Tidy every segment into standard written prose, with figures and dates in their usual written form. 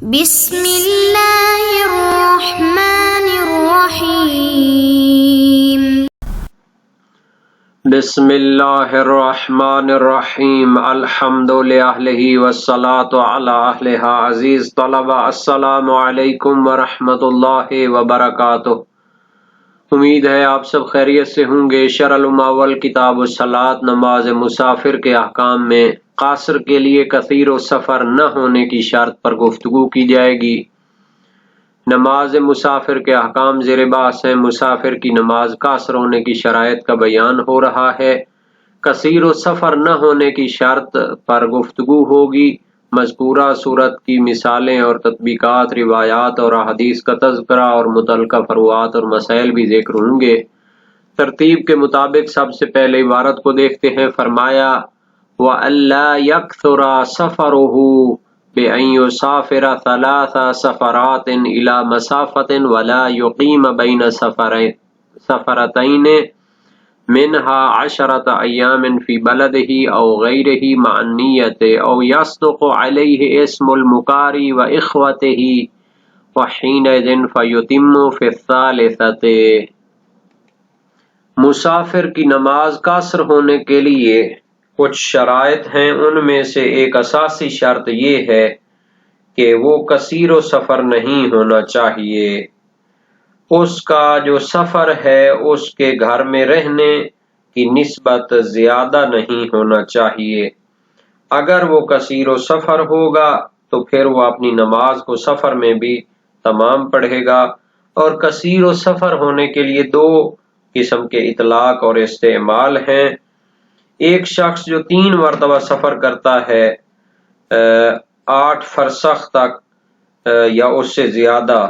بسم اللہ الرحمن الرحیم بسم اللہ الرحمن الرحیم الحمد للہ والصلاة علی اہلہا عزیز طلبہ السلام علیکم ورحمۃ اللہ وبرکاتہ۔ امید ہے آپ سب خیریت سے ہوں گے۔ شرح الماول کتاب الصلاۃ نماز مسافر کے احکام میں قاصر کے لیے کثیر و سفر نہ ہونے کی شرط پر گفتگو کی جائے گی۔ نماز مسافر کے احکام زیر بحث ہیں۔ مسافر کی نماز قاصر ہونے کی شرائط کا بیان ہو رہا ہے۔ کثیر و سفر نہ ہونے کی شرط پر گفتگو ہوگی۔ مذکورہ صورت کی مثالیں اور تطبیقات، روایات اور احادیث کا تذکرہ اور متعلقہ فروعات اور مسائل بھی ذکر ہوں گے۔ ترتیب کے مطابق سب سے پہلے عبارت کو دیکھتے ہیں۔ فرمایا وَأَلَّا يَكْثُرَ سَفَرُهُ بِأَن يُسَافِرَ ثَلَاثَ سَفَرَاتٍ إِلَى مَسَافَةٍ وَلَا يُقِيمَ بَيْنَ سَفَرَتَيْنِ منها 10 أيام في بلده أو غيره مع النية أو يصدق عليه اسم المقاري وإخوته وحينئذ فيتم في الثالثة۔ مسافر کی نماز قاصر ہونے کے لیے کچھ شرائط ہیں۔ ان میں سے ایک اساسی شرط یہ ہے کہ وہ کثیر و سفر نہیں ہونا چاہیے۔ اس کا جو سفر ہے اس کے گھر میں رہنے کی نسبت زیادہ نہیں ہونا چاہیے۔ اگر وہ کثیر و سفر ہوگا تو پھر وہ اپنی نماز کو سفر میں بھی تمام پڑھے گا۔ اور کثیر و سفر ہونے کے لیے دو قسم کے اطلاق اور استعمال ہیں۔ ایک شخص جو 3 مرتبہ سفر کرتا ہے 8 فرسخ تک یا اس سے زیادہ،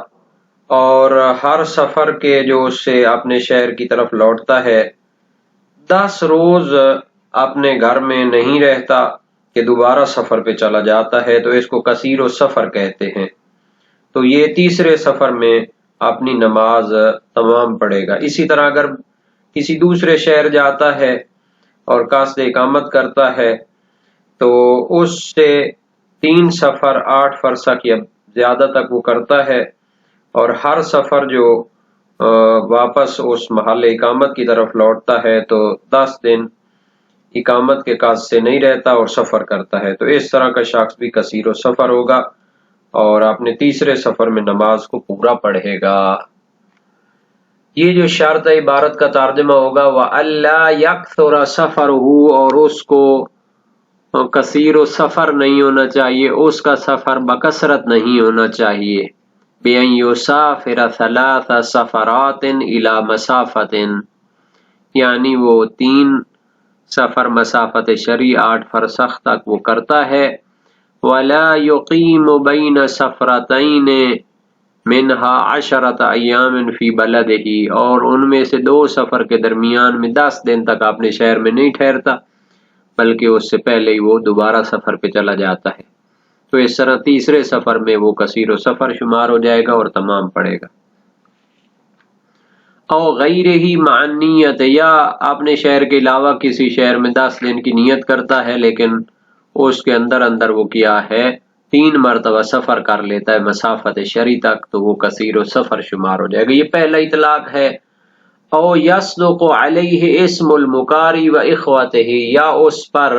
اور ہر سفر کے جو اس سے اپنے شہر کی طرف لوٹتا ہے 10 روز اپنے گھر میں نہیں رہتا کہ دوبارہ سفر پہ چلا جاتا ہے، تو اس کو کثیر و سفر کہتے ہیں۔ تو یہ تیسرے سفر میں اپنی نماز تمام پڑھے گا۔ اسی طرح اگر کسی دوسرے شہر جاتا ہے اور قصد اقامت کرتا ہے تو اس سے 3 سفر 8 فرسخ یا زیادہ تک وہ کرتا ہے، اور ہر سفر جو واپس اس محل اقامت کی طرف لوٹتا ہے تو 10 دن اقامت کے قصد سے نہیں رہتا اور سفر کرتا ہے، تو اس طرح کا شخص بھی کثیر و سفر ہوگا اور اپنے تیسرے سفر میں نماز کو پورا پڑھے گا۔ یہ جو شرط ہے عبارت کا ترجمہ ہوگا وَأَلَّا يَكْثُرَ سَفَرُهُ، اور اس کو کثیر و سفر نہیں ہونا چاہیے، اس کا سفر بکثرت نہیں ہونا چاہیے۔ بِأَن يُسَافِرَ 3 سَفَرَاتٍ إِلَى مَسَافَةٍ، یعنی وہ 3 سفر مسافت شرعی 8 فرسخ تک وہ کرتا ہے۔ وَلَا يُقِيمُ بَيْنَ سَفْرَتَيْنِ مِنْهَا 10 أيام فِي بَلَدِهِ، اور ان میں سے 2 سفر کے درمیان میں 10 دن تک اپنے شہر میں نہیں ٹھہرتا بلکہ اس سے پہلے ہی وہ دوبارہ سفر پہ چلا جاتا ہے، تو اس طرح تیسرے سفر میں وہ کثیر و سفر شمار ہو جائے گا اور تمام پڑھے گا۔ او غیرہ مع النیت، یا اپنے شہر کے علاوہ کسی شہر میں 10 دن کی نیت کرتا ہے لیکن اس کے اندر اندر وہ کیا ہے 3 مرتبہ سفر کر لیتا ہے مسافت شرعی تک، تو وہ کثیر و سفر شمار ہو جائے گا۔ یہ پہلا اطلاق ہے۔ او یصدق علیہ اسم المقاری و اخوتہ، یا اس پر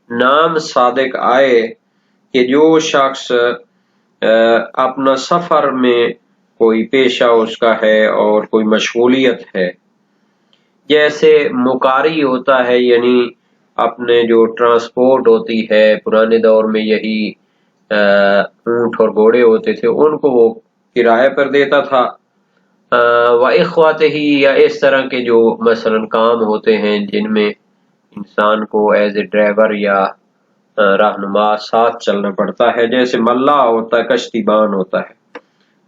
نام صادق آئے کہ جو شخص اپنا سفر میں کوئی پیشہ اس کا ہے اور کوئی مشغولیت ہے، جیسے مقاری ہوتا ہے یعنی اپنے جو ٹرانسپورٹ ہوتی ہے، پرانے دور میں یہی اونٹ اور گھوڑے ہوتے تھے، ان کو وہ کرائے پر دیتا تھا۔ وَإِخْوَتِهِ، یا اس طرح کے جو مثلا کام ہوتے ہیں جن میں انسان کو ایز اے ڈرائیور یا رہنما ساتھ چلنا پڑتا ہے، جیسے ملا ہوتا ہے، کشتی بان ہوتا ہے،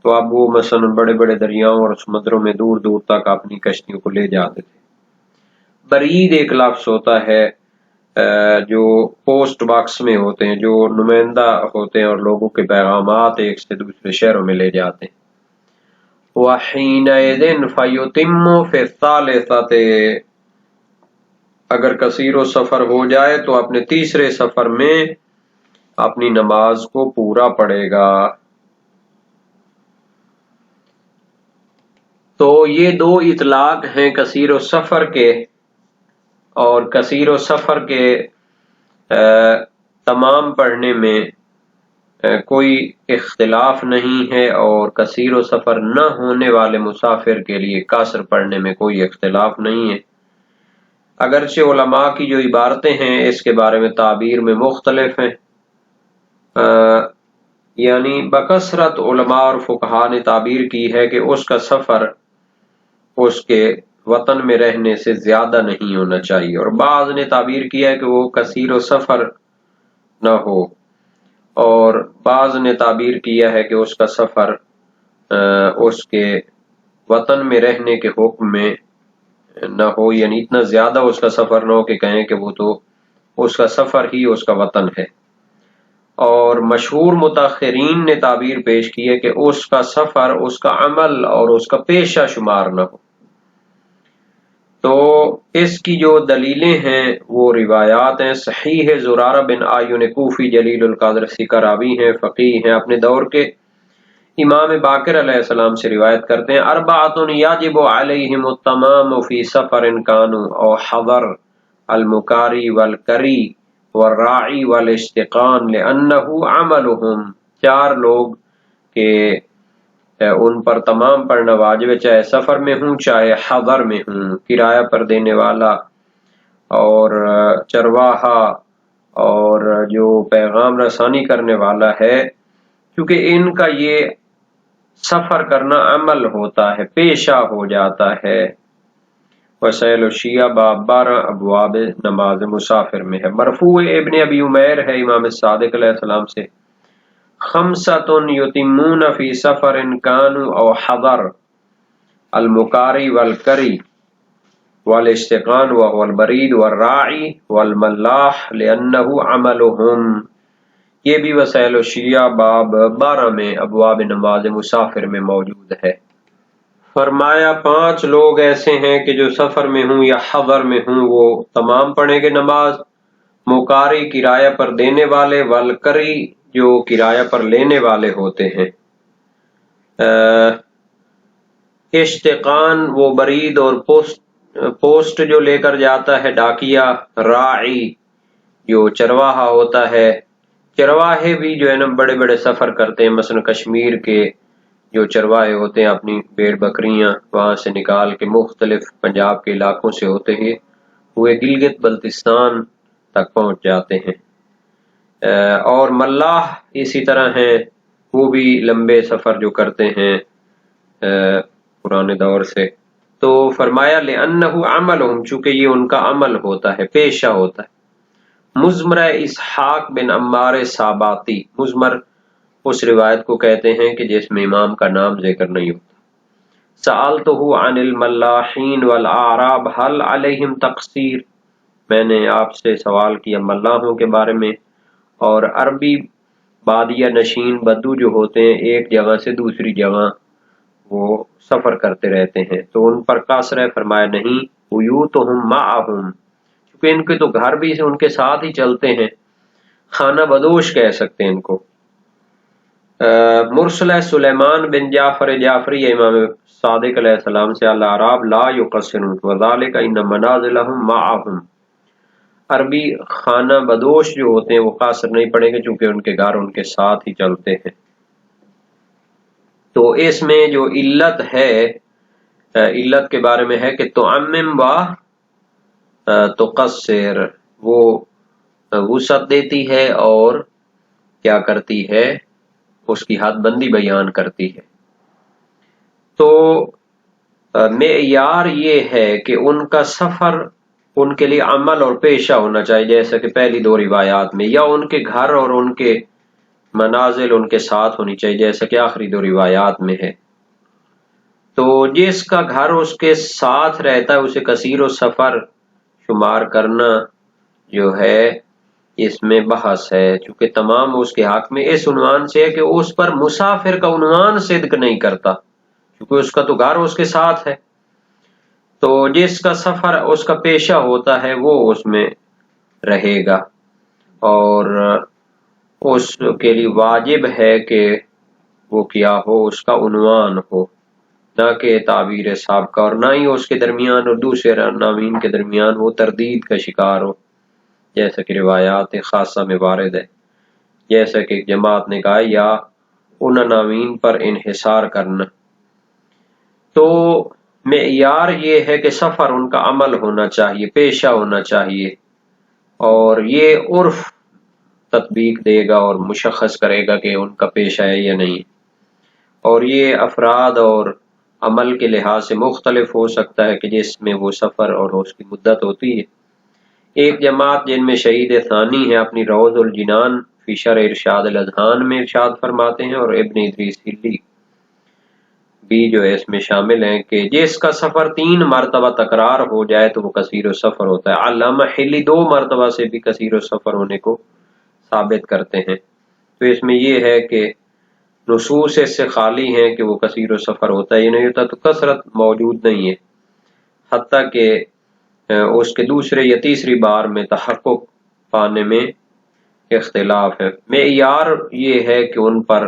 تو اب وہ مثلا بڑے بڑے دریاؤں اور سمندروں میں دور دور تک اپنی کشتیوں کو لے جاتے تھے۔ برید ایک لفظ ہوتا ہے جو پوسٹ باکس میں ہوتے ہیں، جو نمائندہ ہوتے ہیں اور لوگوں کے پیغامات ایک سے دوسرے شہروں میں لے جاتے ہیں۔ وَحِينَئِذٍ فَيُتِمُّ فِي الثَّالِثَةِ، اگر کثیر و سفر ہو جائے تو اپنے تیسرے سفر میں اپنی نماز کو پورا پڑھے گا۔ تو یہ دو اطلاق ہیں کثیر السفر کے، اور کثیر السفر کے تمام پڑھنے میں کوئی اختلاف نہیں ہے، اور کثیر و سفر نہ ہونے والے مسافر کے لیے قصر پڑھنے میں کوئی اختلاف نہیں ہے۔ اگرچہ علماء کی جو عبارتیں ہیں اس کے بارے میں تعبیر میں مختلف ہیں، یعنی بکثرت علماء اور فقہاء نے تعبیر کی ہے کہ اس کا سفر اس کے وطن میں رہنے سے زیادہ نہیں ہونا چاہیے، اور بعض نے تعبیر کیا ہے کہ وہ کثیر و سفر نہ ہو، اور بعض نے تعبیر کیا ہے کہ اس کا سفر اس کے وطن میں رہنے کے حکم میں نہ ہو، یعنی اتنا زیادہ اس کا سفر نہ ہو کہ کہیں کہ وہ تو اس کا سفر ہی اس کا وطن ہے۔ اور مشہور متاخرین نے تعبیر پیش کی ہے کہ اس کا سفر اس کا عمل اور اس کا پیشہ شمار نہ ہو۔ تو اس کی جو دلیلیں ہیں وہ روایات ہیں۔ صحیح زرارہ بن اعین کوفی جلیل القدر کا راوی ہیں، فقیہ ہیں، اپنے دور کے امام باقر علیہ السلام سے روایت کرتے ہیں، اربعۃ یجب علیہم التمام فی سفر کانوا او حضر، المکاری والکری والراعی والاشتقان لانہ عملہم، چار لوگ کہ ان پر تمام پڑھنا واجب ہے، چاہے سفر میں ہوں چاہے حضر میں ہوں، کرایہ پر دینے والا اور چرواہا اور جو پیغام رسانی کرنے والا ہے، کیونکہ ان کا یہ سفر کرنا عمل ہوتا ہے، پیشہ ہو جاتا ہے۔ وسائل الشیعہ باب 12 ابواب نماز مسافر میں ہے۔ مرفوع ابن ابی عمیر ہے امام صادق علیہ السلام سے، خمسۃ یتمون فی سفر کانوا او حضر، المکاری والکری والاشتقان وهو البرید والراعی والملاح لانہ عملہم۔ یہ بھی وسائل الشیعہ باب 12 میں ابواب نماز مسافر میں موجود ہے۔ فرمایا 5 لوگ ایسے ہیں کہ جو سفر میں ہوں یا حضر میں ہوں وہ تمام پڑھیں گے نماز، مکاری کرایہ پر دینے والے، والکری جو کرایہ پر لینے والے ہوتے ہیں، اشتقان وہ برید اور پوسٹ جو لے کر جاتا ہے ڈاکیا، راعی جو چرواہا ہوتا ہے، چرواہے بھی جو ہے نا بڑے بڑے سفر کرتے ہیں، مثلا کشمیر کے جو چرواہے ہوتے ہیں اپنی بھیڑ بکریاں وہاں سے نکال کے مختلف پنجاب کے علاقوں سے ہوتے ہوئے گلگت بلتستان تک پہنچ جاتے ہیں، اور ملاح اسی طرح ہیں، وہ بھی لمبے سفر جو کرتے ہیں پرانے دور سے۔ تو فرمایا لأنہ عملہم، چونکہ یہ ان کا عمل ہوتا ہے، پیشہ ہوتا ہے۔ مزمرہ اسحاق بن عمار ساباتی، مزمر اس روایت کو کہتے ہیں کہ جس میں امام کا نام ذکر نہیں ہوتا۔ سألتہ عن الملاحین والاعراب هل علیہم تقصیر، میں نے آپ سے سوال کیا ملاحوں کے بارے میں اور عربی بادیہ نشین بدو جو ہوتے ہیں، ایک جگہ سے دوسری جگہ وہ سفر کرتے رہتے ہیں، تو ان پر قصر ہے؟ فرمایا نہیں، بیوتہم معہم، کیونکہ ان کے تو گھر بھی ان کے ساتھ ہی چلتے ہیں، خانہ بدوش کہہ سکتے ہیں ان کو۔ مرسلہ سلیمان بن جعفر جعفری امام صادق علیہ السلام سے، الاعراب لا یقصرون وذالک ان منازلہم معہم، عربی خانہ بدوش جو ہوتے ہیں وہ قاصر نہیں پڑیں گے چونکہ ان کے گھر ان کے ساتھ ہی چلتے ہیں۔ تو اس میں جو علت ہے، علت کے بارے میں ہے کہ تعمم و تقصر، وہ وسعت دیتی ہے اور کیا کرتی ہے، اس کی حد بندی بیان کرتی ہے۔ تو معیار یہ ہے کہ ان کا سفر ان کے لیے عمل اور پیشہ ہونا چاہیے، جیسا کہ پہلی 2 روایات میں، یا ان کے گھر اور ان کے منازل ان کے ساتھ ہونی چاہیے جیسا کہ آخری 2 روایات میں ہے۔ تو جس کا گھر اس کے ساتھ رہتا ہے اسے کثیر و سفر شمار کرنا جو ہے اس میں بحث ہے، چونکہ تمام اس کے حق میں اس عنوان سے ہے کہ اس پر مسافر کا عنوان صدق نہیں کرتا، کیونکہ اس کا تو گھر اس کے ساتھ ہے۔ تو جس کا سفر اس کا پیشہ ہوتا ہے وہ اس میں رہے گا، اور اس کے لیے واجب ہے کہ وہ کیا ہو، اس کا عنوان ہو نہ کہ تعبیر سابقہ، اور نہ ہی اس کے درمیان اور دوسرے عناوین کے درمیان وہ تردید کا شکار ہو، جیسا کہ روایات خاصہ میں وارد ہے، جیسا کہ ایک جماعت نے کہا، یا ان عناوین پر انحصار کرنا۔ تو معیار یہ ہے کہ سفر ان کا عمل ہونا چاہیے، پیشہ ہونا چاہیے، اور یہ عرف تطبیق دے گا اور مشخص کرے گا کہ ان کا پیشہ ہے یا نہیں، اور یہ افراد اور عمل کے لحاظ سے مختلف ہو سکتا ہے کہ جس میں وہ سفر اور اس کی مدت ہوتی ہے۔ ایک جماعت جن میں شہید ثانی ہے اپنی روض الجنان فی شرح ارشاد الاذہان میں ارشاد فرماتے ہیں، اور ابن ادریس ہلی بھی جو ہے اس میں شامل ہیں، کہ جس کا سفر 3 مرتبہ تکرار ہو جائے تو وہ کثیر السفر ہوتا ہے۔ علامہ ہلی 2 مرتبہ سے بھی کثیر السفر ہونے کو ثابت کرتے ہیں۔ تو اس میں یہ ہے کہ نصوص اس سے خالی ہیں کہ وہ کثیر السفر ہوتا ہے، یہ نہیں ہوتا، تو کثرت موجود نہیں ہے، حتیٰ کہ اس کے دوسرے یا تیسری بار میں تحقق پانے میں اختلاف ہے۔ معیار یہ ہے کہ ان پر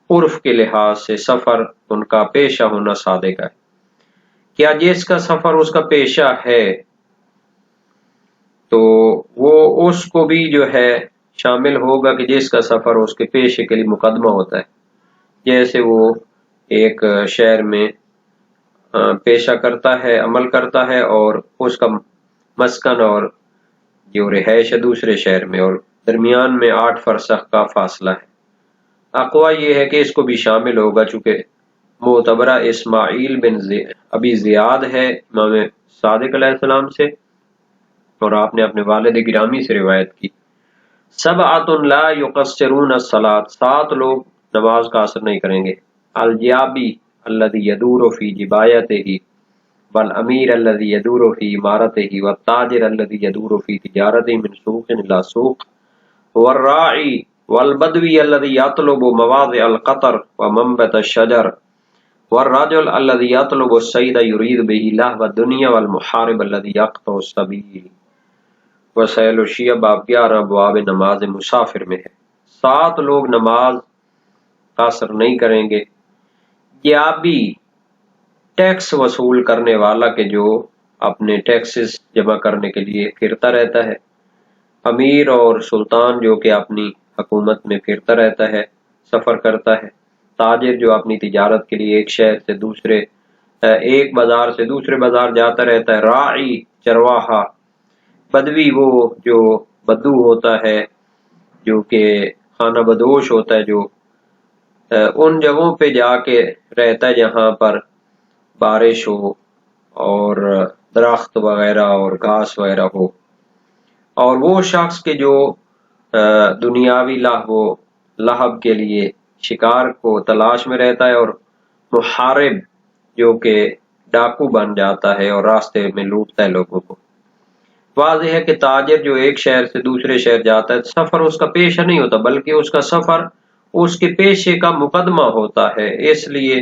عرف کے لحاظ سے سفر ان کا پیشہ ہونا صادق ہے۔ کیا جس کا سفر اس کا پیشہ ہے تو وہ اس کو بھی جو ہے شامل ہوگا کہ جس کا سفر اس کے پیشے کے لیے مقدمہ ہوتا ہے، جیسے وہ ایک شہر میں پیشہ کرتا ہے، عمل کرتا ہے، اور اس کا مسکن اور جو رہائش ہے دوسرے شہر میں، اور درمیان میں 8 فرسخ کا فاصلہ ہے۔ اقوی یہ ہے کہ اس کو بھی شامل ہوگا، چونکہ معتبرہ اسماعیل بن ابی زیاد ہے امام صادق علیہ السلام سے، اور آپ نے اپنے والد گرامی سے روایت کی، 7 لا یقصرون الصلاۃ، 7 لوگ نماز کا اثر نہیں کریں گے، الجیابی الذی یدور فی جبایتہ، والامیر الذی یدور فی امارتہ، والتاجر الذی یدور فی تجارتہ من سوق الی سوق، والراعی والبدوی الذی یطلب مواضع القطر ومنبت الشجر، والرجل الذی یطلب الصید یرید بہ لہو الدنیا، والمحارب الذی یقطع السبیل۔ وسائل الشیعہ باب 11 ابواب نماز مسافر میں ہے۔ 7 لوگ نماز قصر نہیں کریں گے۔ جیابی ٹیکس وصول کرنے والا کہ جو اپنے ٹیکسز جمع کرنے کے لیے پھرتا رہتا ہے، امیر اور سلطان جو کہ اپنی حکومت میں پھرتا رہتا ہے، سفر کرتا ہے، تاجر جو اپنی تجارت کے لیے ایک شہر سے دوسرے، ایک بازار سے دوسرے بازار جاتا رہتا ہے، راعی چرواہا، بدوی وہ جو بدو ہوتا ہے، جو کہ خانہ بدوش ہوتا ہے، جو ان جگہوں پہ جا کے رہتا ہے جہاں پر بارش ہو اور درخت وغیرہ اور گھاس وغیرہ ہو، اور وہ شخص کے جو دنیاوی لہب کے لیے شکار کو تلاش میں رہتا ہے، اور محارب جو کہ ڈاکو بن جاتا ہے اور راستے میں لوٹتا ہے لوگوں کو۔ واضح ہے کہ تاجر جو ایک شہر سے دوسرے شہر جاتا ہے، سفر اس کا پیشہ نہیں ہوتا، بلکہ اس کا سفر اس کے پیشے کا مقدمہ ہوتا ہے۔ اس لیے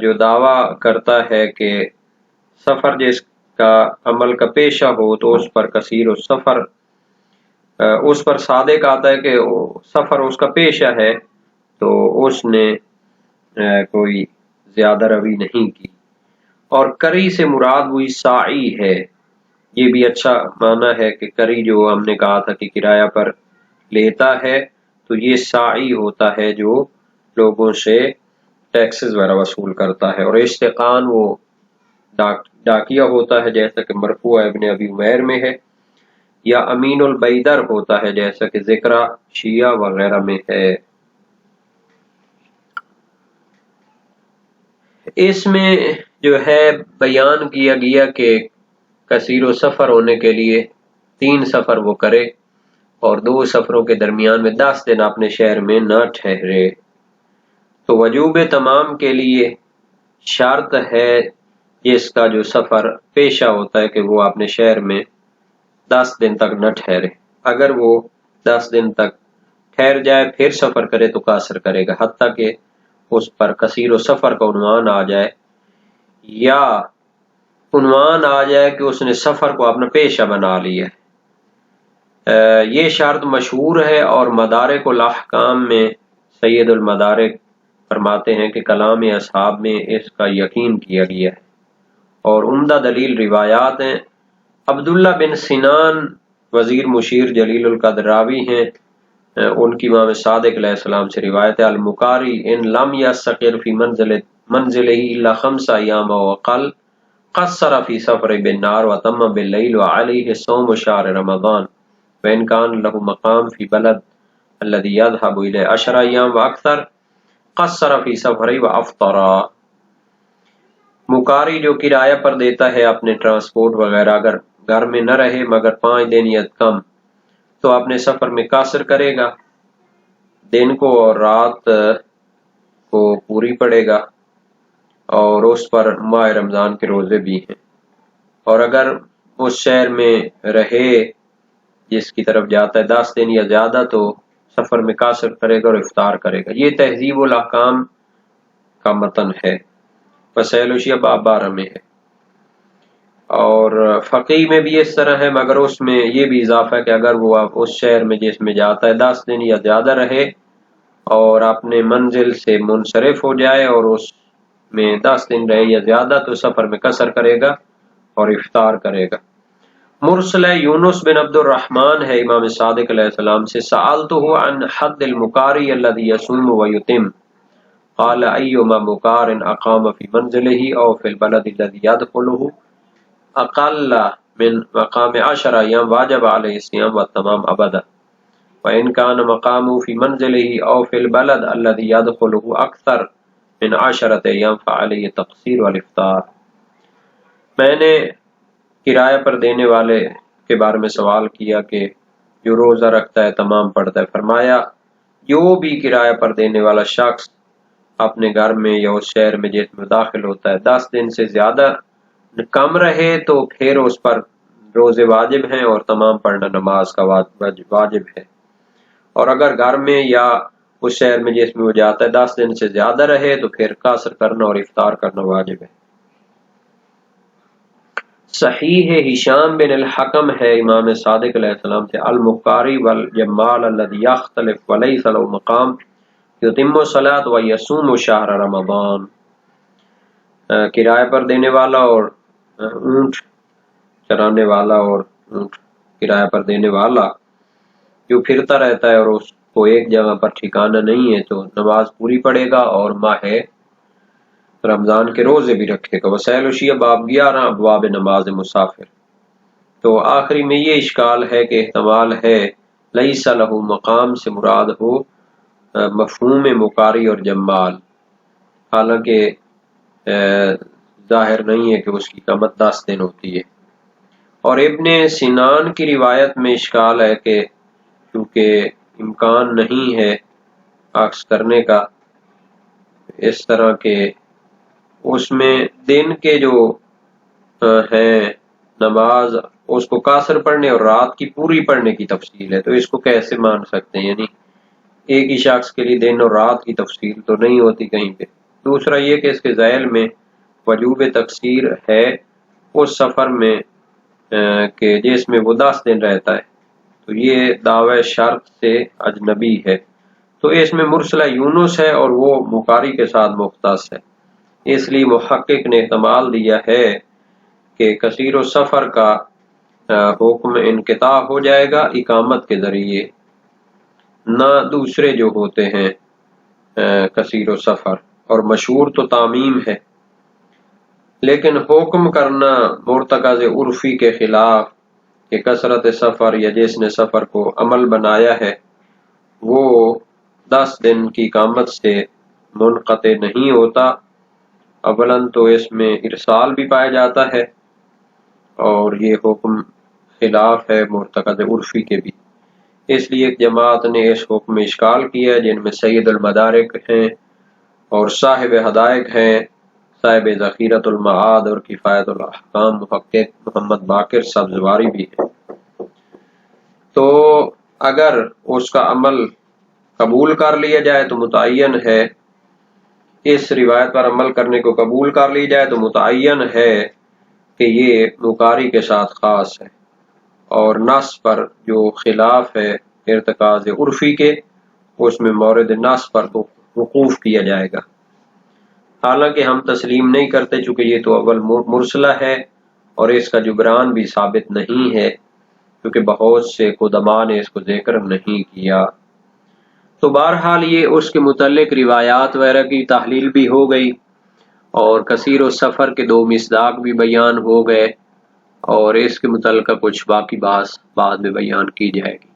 جو دعویٰ کرتا ہے کہ سفر جس کا عمل کا پیشہ ہو تو اس پر کثیر السفر، اس پر صادق آتا ہے کہ سفر اس کا پیشہ ہے، تو اس نے کوئی زیادہ روی نہیں کی۔ اور کری سے مراد وہی ساعی ہے، یہ بھی اچھا معنی ہے کہ کری جو ہم نے کہا تھا کہ کرایہ پر لیتا ہے، تو یہ ساعی ہوتا ہے جو لوگوں سے ٹیکسز وغیرہ وصول کرتا ہے، اور اشتقان وہ ڈاکیہ ہوتا ہے جیسا کہ مرفوع ابن ابی عمیر میں ہے، یا امین البیدر ہوتا ہے جیسا کہ ذکر شیعہ وغیرہ میں ہے۔ اس میں جو ہے بیان کیا گیا کہ کثیر و سفر ہونے کے لیے 3 سفر وہ کرے، اور 2 سفروں کے درمیان میں 10 دن اپنے شہر میں نہ ٹھہرے۔ تو وجوب تمام کے لیے شرط ہے جس کا جو سفر پیشہ ہوتا ہے کہ وہ اپنے شہر میں 10 دن تک نہ ٹھہرے۔ اگر وہ 10 دن تک ٹھہر جائے پھر سفر کرے تو قاصر کرے گا، حتیٰ کہ اس پر کثیر و سفر کا عنوان آ جائے، یا عنوان آ جائے کہ اس نے سفر کو اپنا پیشہ بنا لیا ہے۔ یہ شرط مشہور ہے، اور مدارک الاحکام میں سید المدارک فرماتے ہیں کہ کلام اصحاب میں اس کا یقین کیا گیا ہے، اور عمدہ دلیل روایات ہیں۔ عبداللہ بن سنان وزیر مشیر جلیل القدر راوی ہیں، ان کی امام صادق علیہ السلام سے روایت ہے، المقاری ان لم یستقر فی منزلہ الا 5 ایام وقل قصر فی سفر بالنار وتم باللیل وعلیہ صوم شہر رمضان وان کان له مقام فی بلد الذي يذهب الى 10 ایام واکثر قصر فی سفر وافطر۔ مقاری جو کرایہ پر دیتا ہے اپنے ٹرانسپورٹ وغیرہ، اگر گھر میں نہ رہے مگر 5 دن یا کم تو اپنے سفر میں قاصر کرے گا، دن کو اور رات کو پوری پڑے گا، اور اس پر ماہ رمضان کے روزے بھی ہیں۔ اور اگر اس شہر میں رہے جس کی طرف جاتا ہے 10 دن یا زیادہ تو سفر میں قاصر کرے گا اور افطار کرے گا۔ یہ تہذیب الاحکام کا متن ہے، وسائل الشیعہ باب 12 میں ہے، اور فقی میں بھی اس طرح ہے، مگر اس میں یہ بھی اضافہ ہے کہ اگر وہ اس شہر میں جس میں جاتا ہے 10 دن یا زیادہ رہے اور اپنے منزل سے منصرف ہو جائے اور اس میں 10 دن رہے یا زیادہ تو سفر میں قصر کرے گا اور افطار کرے گا۔ مرسل یونس بن عبد الرحمن ہے امام صادق علیہ السلام سے، سألتہ عن حد المقاری الذي يصوم ويتم قال ایما مقار اقام فی منزلہ او فی البلد الذي يدخله اقل من مقام 10 ایام واجب علیہ الصیام والتمام ابدا وان کان مقامه فی منزلہ او فی البلد الذي يدخله اکثر من 10 ایام فعلیہ تقصیر والافطار۔ میں نے کرایہ پر دینے والے کے بارے میں سوال کیا کہ جو روزہ رکھتا ہے تمام پڑھتا ہے، فرمایا جو بھی کرایہ پر دینے والا شخص اپنے گھر میں یا اس شہر میں جس میں داخل ہوتا ہے 10 دن سے زیادہ کم رہے تو پھر اس پر روزے واجب ہیں اور تمام پڑھنا نماز کا واجب ہے، اور اگر گھر میں یا اس شہر میں جس میں وہ جاتا ہے 10 دن سے زیادہ رہے تو پھر قصر کرنا اور افطار کرنا واجب ہے۔ صحیح ہشام بن الحکم ہے امام صادق علیہ السلام سے، المقاری والجمال الذي يختلف وليس له مقام یتم الصلاۃ ویصوم شہر رمضان۔ کرایہ پر دینے والا اور اونٹ چرانے والا اور اونٹ کرایہ پر دینے والا جو پھرتا رہتا ہے اور اس کو ایک جگہ پر ٹھکانہ نہیں ہے تو نماز پوری پڑھے گا اور ماہ رمضان کے روزے بھی رکھے گا۔ وسائل الشیعہ باب 11 ابواب نماز مسافر۔ تو آخری میں یہ اشکال ہے کہ احتمال ہے لیس لہ مقام سے مراد ہو مفہوم مقاری اور جمال، حالانکہ ظاہر نہیں ہے کہ اس کی قامت 10 دن ہوتی ہے۔ اور ابن سنان کی روایت میں اشکال ہے کہ کیونکہ امکان نہیں ہے عکس کرنے کا اس طرح کے، اس میں دن کے جو ہیں نماز اس کو قاصر پڑھنے اور رات کی پوری پڑھنے کی تفصیل ہے، تو اس کو کیسے مان سکتے ہیں؟ یعنی ایک ہی شخص کے لیے دن اور رات کی تفصیل تو نہیں ہوتی کہیں پہ۔ دوسرا یہ کہ اس کے ذیل میں وجوب تقصیر ہے اس سفر میں کہ جس میں وہ 10 دن رہتا ہے، تو یہ دعوی شرط سے اجنبی ہے، تو اس میں مرسلہ یونس ہے اور وہ مقاری کے ساتھ مختص ہے، اس لیے محقق نے احتمال دیا ہے کہ کثیر السفر کا حکم انقطاع ہو جائے گا اقامت کے ذریعے، نہ دوسرے جو ہوتے ہیں کثیر السفر، اور مشہور تو تعمیم ہے، لیکن حکم کرنا مرتکز عرفی کے خلاف کہ کثرت سفر یا جس نے سفر کو عمل بنایا ہے وہ 10 دن کی اقامت سے منقطع نہیں ہوتا۔ اولاً تو اس میں ارسال بھی پایا جاتا ہے اور یہ حکم خلاف ہے مرتکز عرفی کے بھی، اس لیے ایک جماعت نے اس حکم میں اشکال کیا ہے جن میں سید المدارک ہیں اور صاحب حدائق ہیں، صاحب ذخیرۃ المعاد اور کفایت الاحکام محقق محمد باقر سبزواری بھی ہے۔ تو اگر اس کا عمل قبول کر لیا جائے تو متعین ہے، اس روایت پر عمل کرنے کو قبول کر لی جائے تو متعین ہے کہ یہ مقاری کے ساتھ خاص ہے، اور نص پر جو خلاف ہے ارتکاز عرفی کے اس میں مورد نص پر تو وقوف کیا جائے گا، حالانکہ ہم تسلیم نہیں کرتے چونکہ یہ تو اول مرسلہ ہے اور اس کا جبران بھی ثابت نہیں ہے کیونکہ بہت سے قدماء نے اس کو ذکر نہیں کیا۔ تو بہرحال یہ اس کے متعلق روایات وغیرہ کی تحلیل بھی ہو گئی اور کثیر و سفر کے 2 مصداق بھی بیان ہو گئے، اور اس کے متعلقہ کچھ باقی بات بعد میں بیان کی جائے گی۔